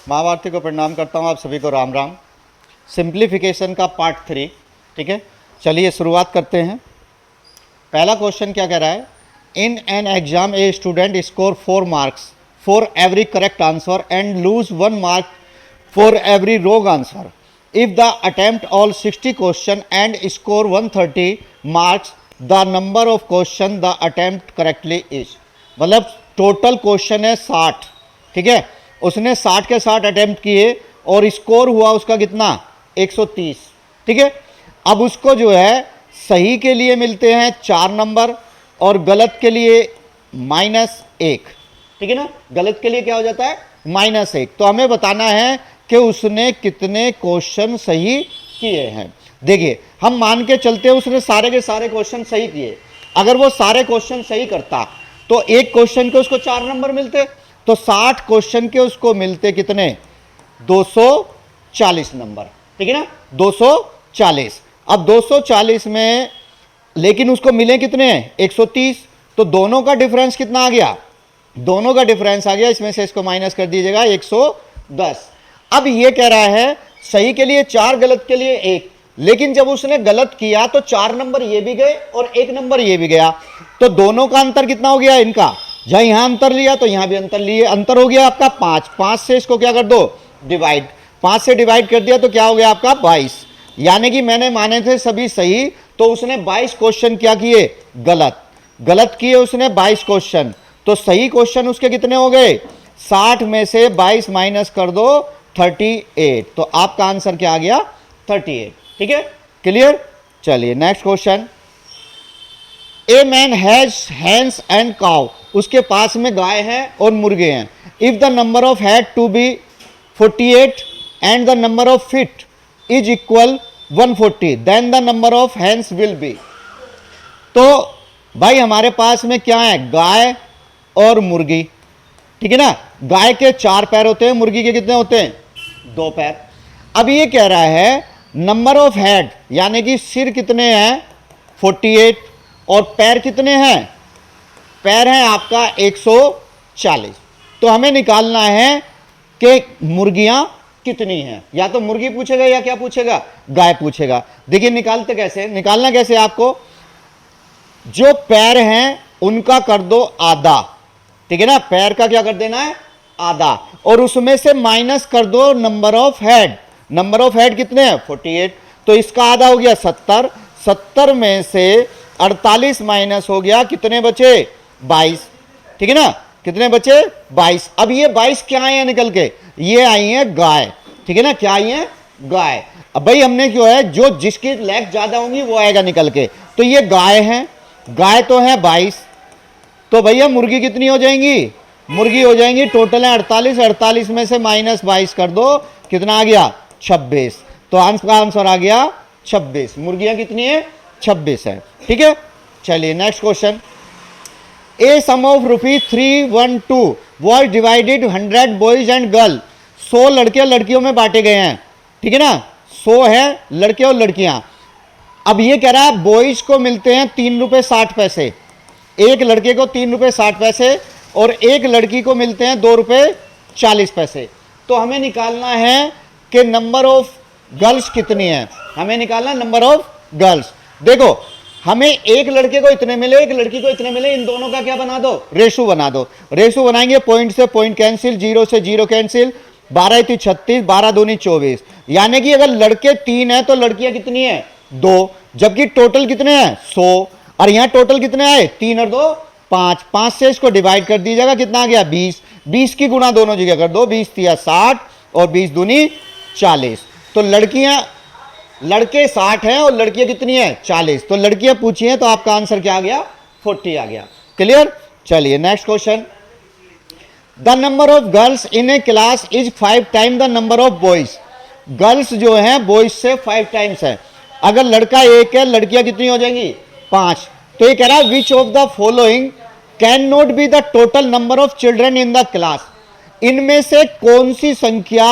महाभारती को प्रणाम करता हूँ, आप सभी को राम राम। सिंप्लीफिकेशन का पार्ट 3, ठीक है। चलिए शुरुआत करते हैं। पहला क्वेश्चन क्या कह रहा है, in an exam a student score 4 marks for every correct answer and lose 1 mark for every wrong answer. If the attempt all 60 question and score 130 marks, the number of question the attempt correctly is. मतलब total question है 60, ठीक है। उसने 60 के 60 attempt किए और score हुआ उसका कितना, 130, ठीक है। अब उसको जो है सही के लिए मिलते हैं 4 नंबर और गलत के लिए -1, ठीक है ना। गलत के लिए क्या हो जाता है, -1। तो हमें बताना है कि उसने कितने क्वेश्चन सही किए हैं। देखिए हम मान के चलते हैं उसने सारे के सारे क्वेश्चन सही किए। अगर वो सारे क्वेश्चन सही करता तो एक क्वेश्चन के उसको 4 नंबर मिलते, तो 60 क्वेश्चन के उसको मिलते कितने, 240 नंबर, ठीक है ना, 240। अब 240 में लेकिन उसको मिले कितने, 130। तो दोनों का डिफरेंस कितना आ गया, दोनों का डिफरेंस आ गया, इसमें से इसको माइनस कर दीजिएगा, 110। अब ये कह रहा है सही के लिए 4, गलत के लिए 1। लेकिन जब उसने गलत किया तो 4 नंबर ये भी गए और 1 नंबर ये भी गया। तो दोनों का अंतर कितना हो गया इनका, जहां यहां अंतर लिया तो यहां भी अंतर लिए, अंतर हो गया आपका 5। 5 से इसको क्या कर दो, डिवाइड। 5 से डिवाइड कर दिया तो क्या हो गया आपका 22। यानी कि मैंने माने थे सभी सही, तो उसने 22 क्वेश्चन क्या किए, गलत। गलत किए उसने 22 क्वेश्चन, तो सही क्वेश्चन उसके कितने हो गए, 60 में से 22 माइनस कर दो, 38। तो आपका आंसर क्या आ गया, 38, ठीक है। क्लियर। चलिए next question. A man has hens and cow, उसके पास में गाय है और मुर्गे हैं। If the number of head to be 48 and the number of feet is equal 140, then the number of hens will be. तो भाई हमारे पास में क्या है, गाय और मुर्गी, ठीक है ना। गाय के 4 पैर होते हैं, मुर्गी के कितने होते हैं, 2 पैर। अब ये कह रहा है नंबर ऑफ हेड यानी कि सिर कितने हैं, 48, और पैर कितने हैं, पैर हैं आपका 140। तो हमें निकालना है कि मुर्गियां कितनी हैं। या तो मुर्गी पूछेगा या क्या पूछेगा, गाय पूछेगा। देखिए निकालते कैसे, निकालना कैसे, आपको जो पैर हैं उनका कर दो आधा, ठीक है ना। पैर का क्या कर देना है, आधा, और उसमें से माइनस कर दो number of head. Number of head कितने हैं, 48। तो इसका आधा हो गया 70। 70 में से 48 माइनस हो गया, कितने बचे, 22, ठीक है ना। कितने बचे, 22। अब ये 22 क्या आए हैं निकल के, ये आई हैं गाय, ठीक है ना। क्या आई हैं, गाय। अब भाई हमने क्यों है, जो जिसकी लेग ज्यादा होंगी वो आएगा निकल के। तो ये गाय है, गाय तो है 22। तो भैया मुर्गी कितनी हो जाएंगी, मुर्गी हो जाएंगी टोटल है 48। 48 में से माइनस 22 कर दो, कितना आ गया, 26। तो आंसर आ गया 26। मुर्गियां कितनी है, 26 है, ठीक है। चलिए next question. A sum of ₹312 was divided 100 boys and girl. 100 लड़के और लड़कियों में बांटे गए हैं, ठीक है ना। 100 है लड़के और लड़कियां। अब ये कह रहा है बॉयज को मिलते हैं ₹3.60, एक लड़के को ₹3.60 और एक लड़की को मिलते हैं ₹2.40। तो हमें निकालना है कि नंबर ऑफ गर्ल्स कितनी है, हमें निकालना है नंबर ऑफ गर्ल्स। देखो हमें एक लड़के को इतने मिले, एक लड़की को इतने मिले, इन दोनों का क्या बना दो, रेशो बना दो। रेशो बनाएंगे, पॉइंट से पॉइंट कैंसिल, 0 से 0 कैंसिल, 12 × 36, 12 दूनी 24। यानी कि अगर लड़के 3 है तो लड़कियां कितनी है, 2, जबकि टोटल कितने हैं, 100। और यहां टोटल कितने आए, 3 और 2 5। 5 से इसको डिवाइड कर दीजिएगा, कितना आ गया, 20। 20 की गुणा दोनों जगह कर दो, 20 × 60 और 20 दूनी 40। तो लड़के 60 हैं और लड़कियां कितनी है, 40। तो लड़कियां पूछी हैं, तो आपका आंसर क्या आ गया, 40 आ गया। क्लियर। चलिए next question. The number of girls in A class is 5 time the number of boys. Girls जो हैं बॉयज से 5 टाइम्स है। अगर लड़का 1 है, लड़कियां कितनी हो जाएंगी, 5। तो ये कह रहा है which of the following can not be the total number of children in the class. इनमें से कौन सी संख्या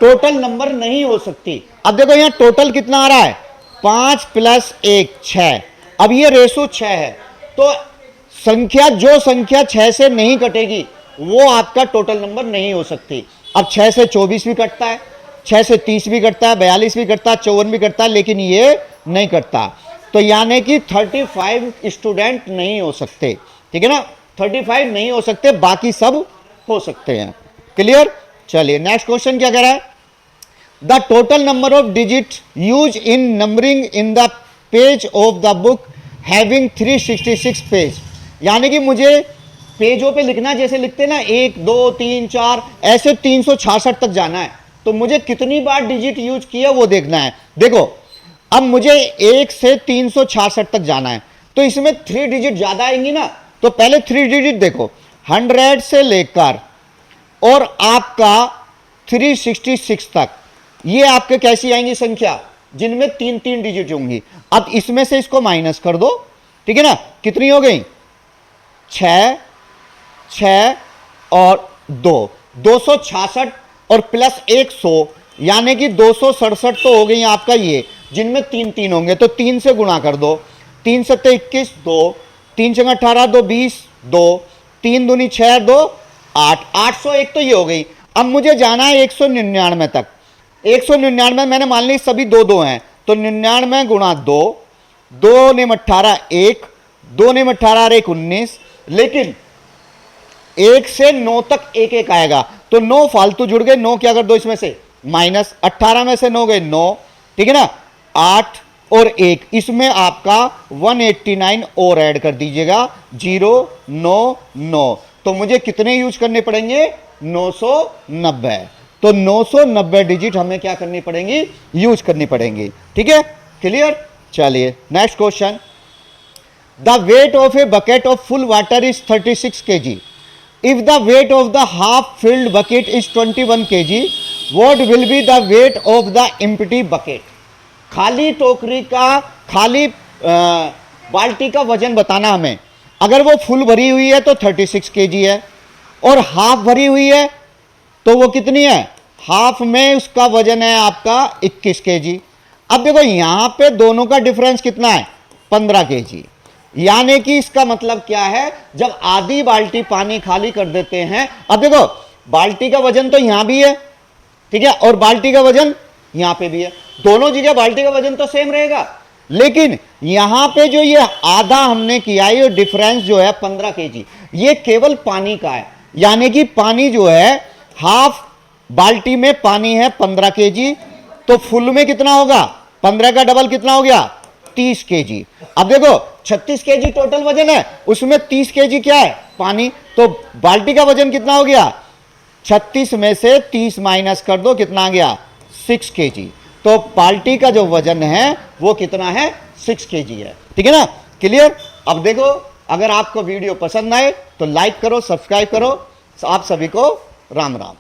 टोटल नंबर नहीं हो सकती। अब देखो यहां टोटल कितना आ रहा है, 5 + 1 6। अब ये रेशो 6 है, तो संख्या जो संख्या 6 से नहीं कटेगी वो आपका टोटल नंबर नहीं हो सकती। अब 6 से 24 भी कटता है, 6 से 30 भी कटता है, 42 भी कटता है, 54 भी कटता है, लेकिन ये नहीं कटता। तो यानी कि 35 स्टूडेंट नहीं हो सकते, ठीक है ना, 35 नहीं हो सकते, बाकी सब हो सकते हैं। क्लियर? चलिए नेक्स्ट क्वेश्चन क्या कह रहा है, the total number of digit use in numbering in the page of the book having 366 page. यानी कि मुझे पेजों पे लिखना, जैसे लिखते ना 1 2 3 4 ऐसे 366 तक जाना है, तो मुझे कितनी बार डिजिट यूज किया वो देखना है। देखो अब मुझे 1 से 366 तक जाना है, तो इसमें 3 डिजिट ज्यादा आएंगी ना, तो पहले 3 डिजिट देखो, 100 से लेकर और आपका 366 तक, ये आपके कैसी आएंगी संख्या, जिनमें 3 डिजिट होंगी। अब इसमें से इसको माइनस कर दो, ठीक है ना, कितनी हो गई, 6 6 और 2, 266 और प्लस 100, यानी कि 267 तो हो गई आपका ये, जिनमें 3 होंगे, तो 3 से गुणा कर दो, 3 सत्ते 21, 2 3 छंग 18, 2 20, 2 3 दूनी 6, 2 8, 801 तो ये हो गई। अब मुझे जाना है 199 तक। 199 मैंने मान ली सभी 2 2 हैं, तो 99 गुणा 2, 2 ने 18 1, 2 ने 18 और 1 19, लेकिन 1 से 9 तक 1 1 आएगा, तो 9 फालतू जुड़ गए, 9 क्या कर दो इसमें से माइनस, 18 में से 9 गए 9, ठीक है ना, 8 और 1, इसमें आपका 189 और ऐड कर दीजिएगा, 0 9 9, तो मुझे कितने यूज करने पड़ेंगे, 990। तो 990 डिजिट हमें क्या करनी पड़ेंगी, यूज करनी पड़ेंगी, ठीक है, क्लियर। चलिए next question, the weight of a bucket of full water is 36 kg। If the weight of the half filled bucket is 21 kg, what will be the weight of the empty bucket. खाली टोकरी का, खाली बाल्टी का वजन बताना हमें। अगर वो फुल भरी हुई है तो 36 kg है, और हाफ भरी हुई है तो वो कितनी है, हाफ में उसका वजन है आपका 21 kg। अब देखो यहां पे दोनों का डिफरेंस कितना है, 15 kg। यानी कि इसका मतलब क्या है, जब आधी बाल्टी पानी खाली कर देते हैं, अब देखो बाल्टी का वजन तो यहां भी है, ठीक है, और बाल्टी का वजन यहां पे भी है, दोनों जगह बाल्टी का वजन तो सेम रहेगा, लेकिन यहां पे जो ये आधा हमने किया है, ये डिफरेंस जो है 15 kg, ये केवल पानी का है। यानी कि पानी जो है, हाफ बाल्टी में पानी है 15 kg, तो फुल में कितना होगा, 15 का डबल कितना हो गया, 30 kg। अब देखो 36 kg टोटल वजन है, उसमें 30 kg क्या है, पानी, तो बाल्टी का वजन कितना हो गया, 36 में से 30 माइनस कर दो, कितना आ गया, 6 kg। तो बाल्टी का जो वजन है वो कितना है, 6 kg है, ठीक है ना, क्लियर। अब देखो अगर आपको वीडियो पसंद आए तो लाइक करो, सब्सक्राइब करो। आप सभी को राम राम।